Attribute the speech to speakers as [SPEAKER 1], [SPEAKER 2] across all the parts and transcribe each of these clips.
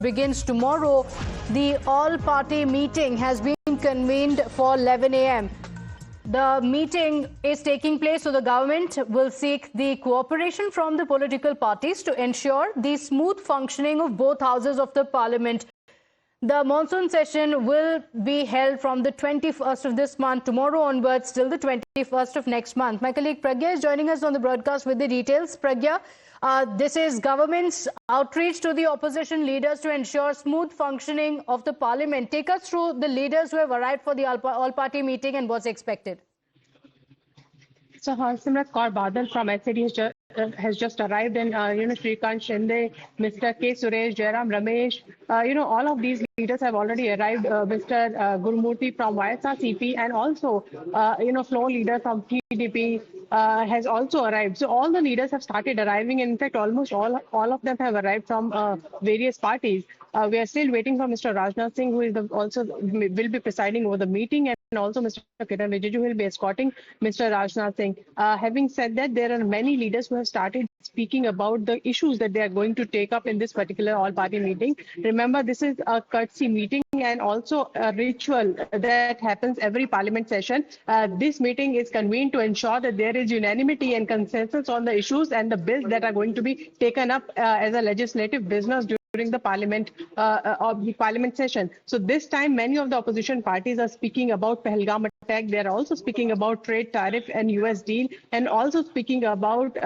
[SPEAKER 1] begins tomorrow. The all-party meeting has been convened for 11 a.m. The meeting is taking place, so the government will seek the cooperation from the political parties to ensure the smooth functioning of both houses of the parliament. The monsoon session will be held from the 21st of this month, tomorrow onwards, till the 21st of next month. My colleague Pragya is joining us on the broadcast with the details. Pragya, this is government's outreach to the opposition leaders to ensure smooth functioning of the parliament. Take us through the leaders who have arrived for the all-party meeting and what's expected.
[SPEAKER 2] So Harsimrat Kaur Badal from SAD has just arrived, and Shrikant Shinde, Mr. K. Suresh, Jairam Ramesh, all of these leaders have already arrived. Mr. Gurumurthy from YSRCP and also floor leader from TDP has also arrived. So all the leaders have started arriving. In fact, almost all of them have arrived from various parties. We are still waiting for Mr. Rajnath Singh, who is also will be presiding over the meeting, and also Mr. Kiran Rijiju will be escorting Mr. Rajnath Singh. Having said that, there are many leaders who have started speaking about the issues that they are going to take up in this particular all-party meeting. Remember, this is a courtesy meeting and also a ritual that happens every parliament session. This meeting is convened to ensure that there is unanimity and consensus on the issues and the bills that are going to be taken up as a legislative business during the parliament session. So this time, many of the opposition parties are speaking about Pahalgam attack. They are also speaking about trade tariff and US deal, and also speaking about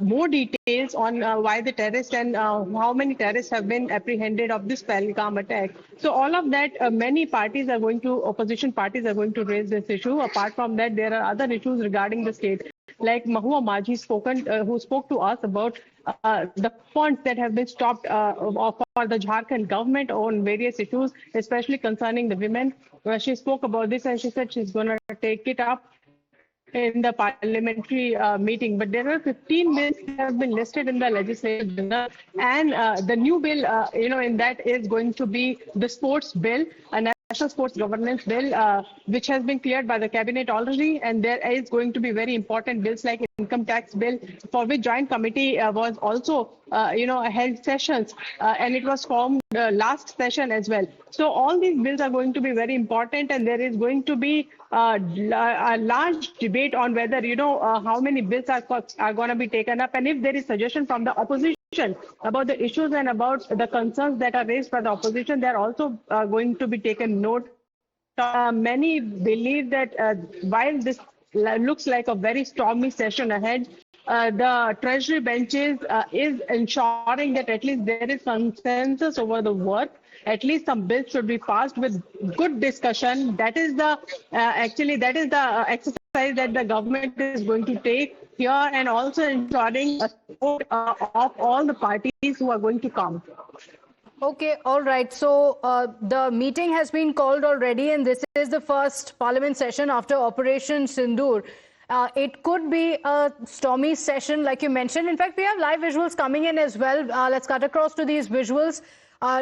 [SPEAKER 2] more details on why the terrorists and how many terrorists have been apprehended of this Pahalgam attack. So all of that, many opposition parties are going to raise this issue. Apart from that, there are other issues regarding the state. Like Mahua Majhi who spoke to us about the funds that have been stopped for the Jharkhand government on various issues, especially concerning the women. She spoke about this and she said she's going to take it up in the parliamentary meeting. But there are 15 bills that have been listed in the legislative bill, and the new bill, in that is going to be the sports bill, a National Sports Governance Bill, which has been cleared by the cabinet already, and there is going to be very important bills like income tax bill, for which joint committee was also held sessions, and it was formed last session as well. So all these bills are going to be very important, and there is going to be a large debate on whether how many bills are going to be taken up, and if there is suggestion from the opposition about the issues and about the concerns that are raised by the opposition, they are also going to be taken note. Many believe that while this looks like a very stormy session ahead, the Treasury benches is ensuring that at least there is consensus over the work. At least some bills should be passed with good discussion. That is the exercise that the government is going to take here, and also ensuring support of all the parties who are going to come.
[SPEAKER 1] Okay, all right. So the meeting has been called already, and this is the first parliament session after Operation Sindoor. It could be a stormy session, like you mentioned. In fact, we have live visuals coming in as well. Let's cut across to these visuals.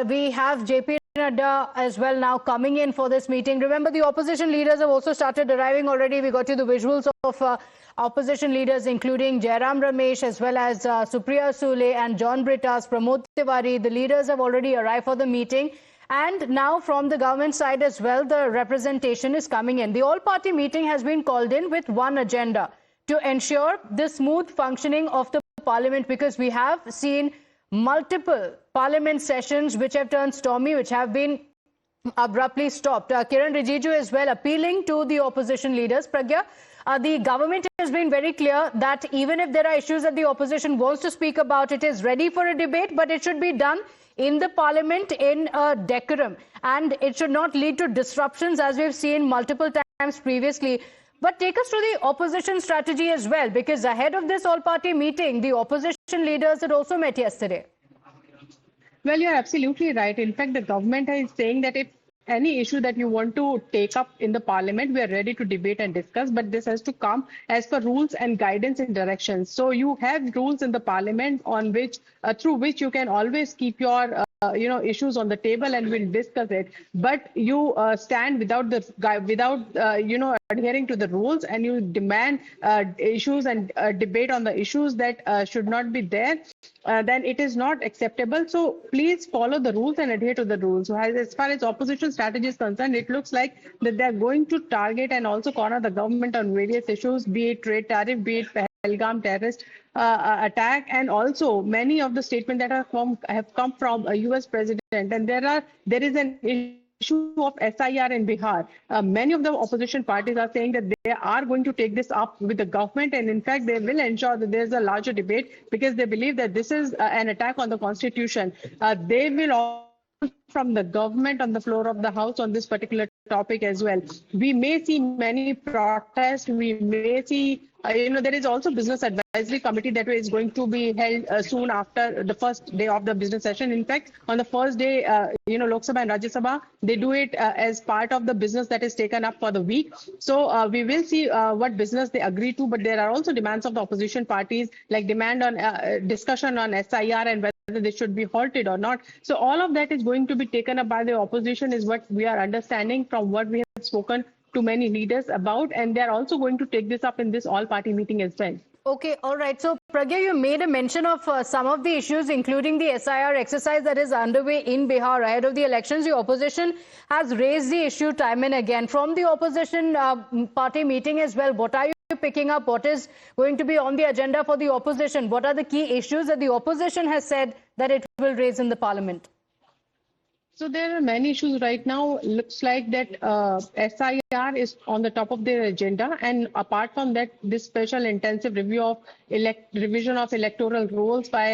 [SPEAKER 1] We have JP Nadda as well now coming in for this meeting. Remember, the opposition leaders have also started arriving already. We got you the visuals of opposition leaders, including Jairam Ramesh, as well as Supriya Sule and John Brittas, Pramod Tiwari. The leaders have already arrived for the meeting. And now from the government side as well, the representation is coming in. The all-party meeting has been called in with one agenda: to ensure the smooth functioning of the parliament, because we have seen multiple parliament sessions which have turned stormy, which have been abruptly stopped. Kiran Rijiju as well appealing to the opposition leaders. Pragya, the government has been very clear that even if there are issues that the opposition wants to speak about, it is ready for a debate, but it should be done in the parliament in a decorum, and it should not lead to disruptions as we've seen multiple times previously. But take us through the opposition strategy as well, because ahead of this all-party meeting, the opposition leaders had also met yesterday.
[SPEAKER 2] Well, you're absolutely right. In fact, the government is saying that if any issue that you want to take up in the parliament, we are ready to debate and discuss, but this has to come as per rules and guidance and directions. So you have rules in the parliament on which, through which you can always keep your issues on the table and we'll discuss it. But you stand without adhering to the rules, and you demand issues and debate on the issues that should not be there, then it is not acceptable. So please follow the rules and adhere to the rules. So as far as opposition strategy is concerned, it looks like that they're going to target and also corner the government on various issues, be it trade tariff, be it Pahalgam terrorist attack, and also many of the statements that have come from a US president. And there is an issue of SIR in Bihar. Many of the opposition parties are saying that they are going to take this up with the government, and in fact they will ensure that there's a larger debate, because they believe that this is an attack on the constitution. They will all from the government on the floor of the House on this particular topic as well. We may see many protests. We may see, there is also business advisory committee that is going to be held soon after the first day of the business session. In fact, on the first day, Lok Sabha and Rajya Sabha, they do it as part of the business that is taken up for the week. So we will see what business they agree to, but there are also demands of the opposition parties, like demand on discussion on SIR and whether they should be halted or not. So all of that is going to be taken up by the opposition, is what we are understanding from what we have spoken to many leaders about, and they are also going to take this up in this all-party meeting as well.
[SPEAKER 1] Okay, all right. So, Pragya, you made a mention of some of the issues, including the SIR exercise that is underway in Bihar ahead of the elections. The opposition has raised the issue time and again. From the opposition party meeting as well, what are you picking up? What is going to be on the agenda for the opposition? What are the key issues that the opposition has said that it will raise in the parliament?
[SPEAKER 2] So there are many issues right now. Looks like that SIR is on the top of their agenda, and apart from that, this special intensive review of revision of electoral rolls by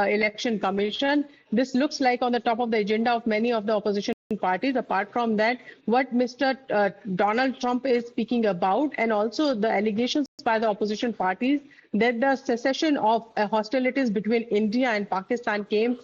[SPEAKER 2] Election Commission. This looks like on the top of the agenda of many of the opposition parties. Apart from that, what Mr. Donald Trump is speaking about, and also the allegations by the opposition parties that the cessation of hostilities between India and Pakistan came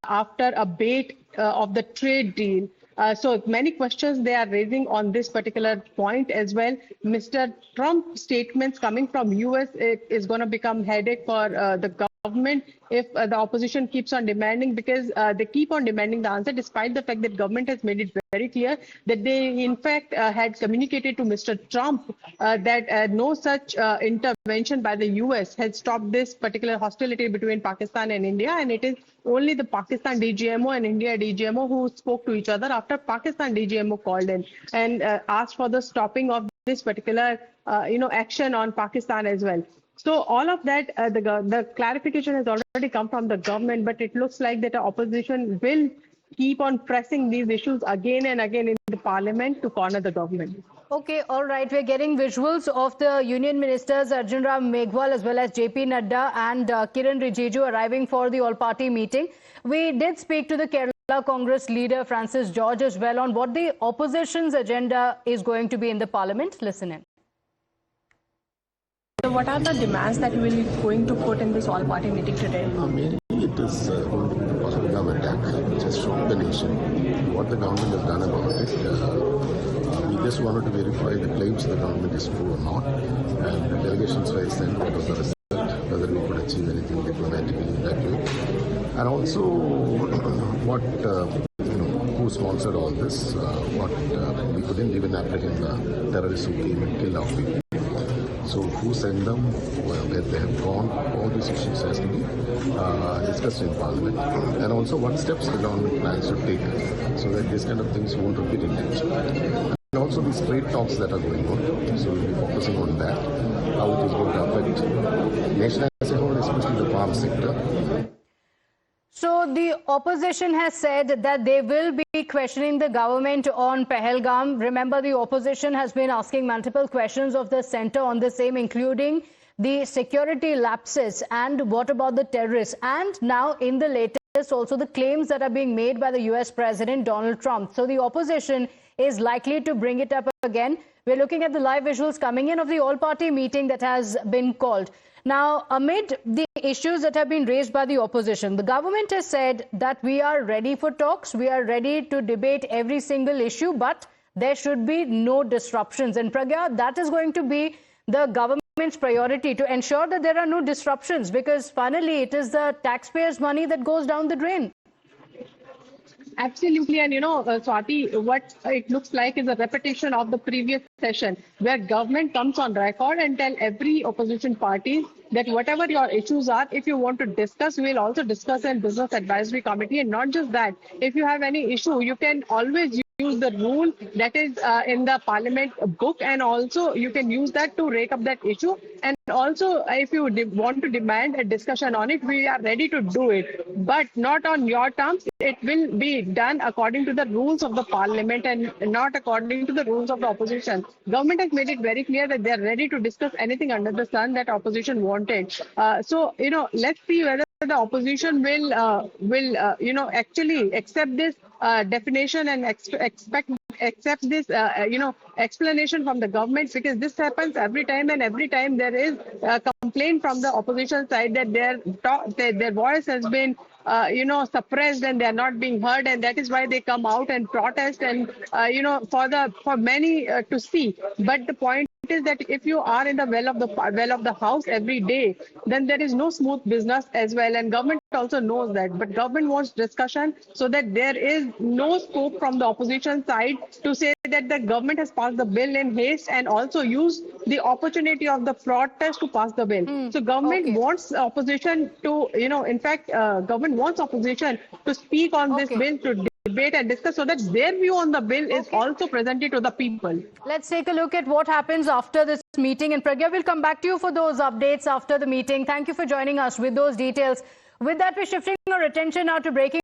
[SPEAKER 2] after a bait of the trade deal. So many questions they are raising on this particular point as well. Mr. Trump's statements coming from US is going to become headache for the government if the opposition keeps on demanding, because they keep on demanding the answer, despite the fact that government has made it very clear that they in fact had communicated to Mr. Trump that no such intervention by the US had stopped this particular hostility between Pakistan and India, and it is only the Pakistan DGMO and India DGMO who spoke to each other after Pakistan DGMO called in and asked for the stopping of this particular action on Pakistan as well. So all of that, the clarification has already come from the government, but it looks like that the opposition will keep on pressing these issues again and again in the parliament to corner the government.
[SPEAKER 1] Okay, all right. We're getting visuals of the union ministers Arjun Ram Meghwal as well as JP Nadda and Kiran Rijiju arriving for the all-party meeting. We did speak to the Kerala Congress leader Francis George as well on what the opposition's agenda is going to be in the parliament. Listen in.
[SPEAKER 2] So what are the demands that we will going to put in this all-party meeting today?
[SPEAKER 3] Mainly it is going to be the Pahalgam attack, which has shocked the nation. What the government has done about it, we just wanted to verify the claims the government is true or not, and the delegations were sent, what was the result, whether we could achieve anything diplomatically in that way, and also what who sponsored all this, what we couldn't even apprehend the terrorists who came and killed our people. So who sent them, where they have gone, all these issues has to be discussed in Parliament. And also what steps the government plans to take so that these kind of things won't repeat in future. And also these trade talks that are going on, so we'll be focusing on that, how it is going to affect nation as a whole, especially the farm sector.
[SPEAKER 1] So the opposition has said that they will be questioning the government on Pahalgam. Remember, the opposition has been asking multiple questions of the centre on the same, including the security lapses and what about the terrorists. And now in the latest, also the claims that are being made by the US President Donald Trump. So the opposition is likely to bring it up again. We're looking at the live visuals coming in of the all-party meeting that has been called. Now, amid the issues that have been raised by the opposition. The government has said that we are ready for talks, we are ready to debate every single issue, but there should be no disruptions. And Pragya, that is going to be the government's priority, to ensure that there are no disruptions, because finally it is the taxpayers' money that goes down the drain.
[SPEAKER 2] Absolutely. And Swati, what it looks like is a repetition of the previous session, where government comes on record and tell every opposition party that whatever your issues are, if you want to discuss, we'll also discuss in Business Advisory Committee. And not just that, if you have any issue, you can always use the rule that is in the Parliament book, and also you can use that to rake up that issue. And also, if you want to demand a discussion on it, we are ready to do it, but not on your terms. It will be done according to the rules of the Parliament and not according to the rules of the opposition. Government has made it very clear that they are ready to discuss anything under the sun that opposition wanted. So let's see whether the opposition will actually accept this definition and accept this explanation from the government, because this happens every time, and every time there is a complaint from the opposition side that their voice has been suppressed and they are not being heard, and that is why they come out and protest, and for many to see. But the point is that if you are in the well of the house every day, then there is no smooth business as well, and government also knows that. But government wants discussion, so that there is no scope from the opposition side to say that the government has passed the bill in haste and also use the opportunity of the protest to pass the bill. So government wants opposition to, in fact, government wants opposition to speak on this bill, to debate and discuss, so that their view on the bill is also presented to the people.
[SPEAKER 1] Let's take a look at what happens after this meeting. And Pragya, will come back to you for those updates after the meeting. Thank you for joining us with those details. With that, we're shifting our attention now to breaking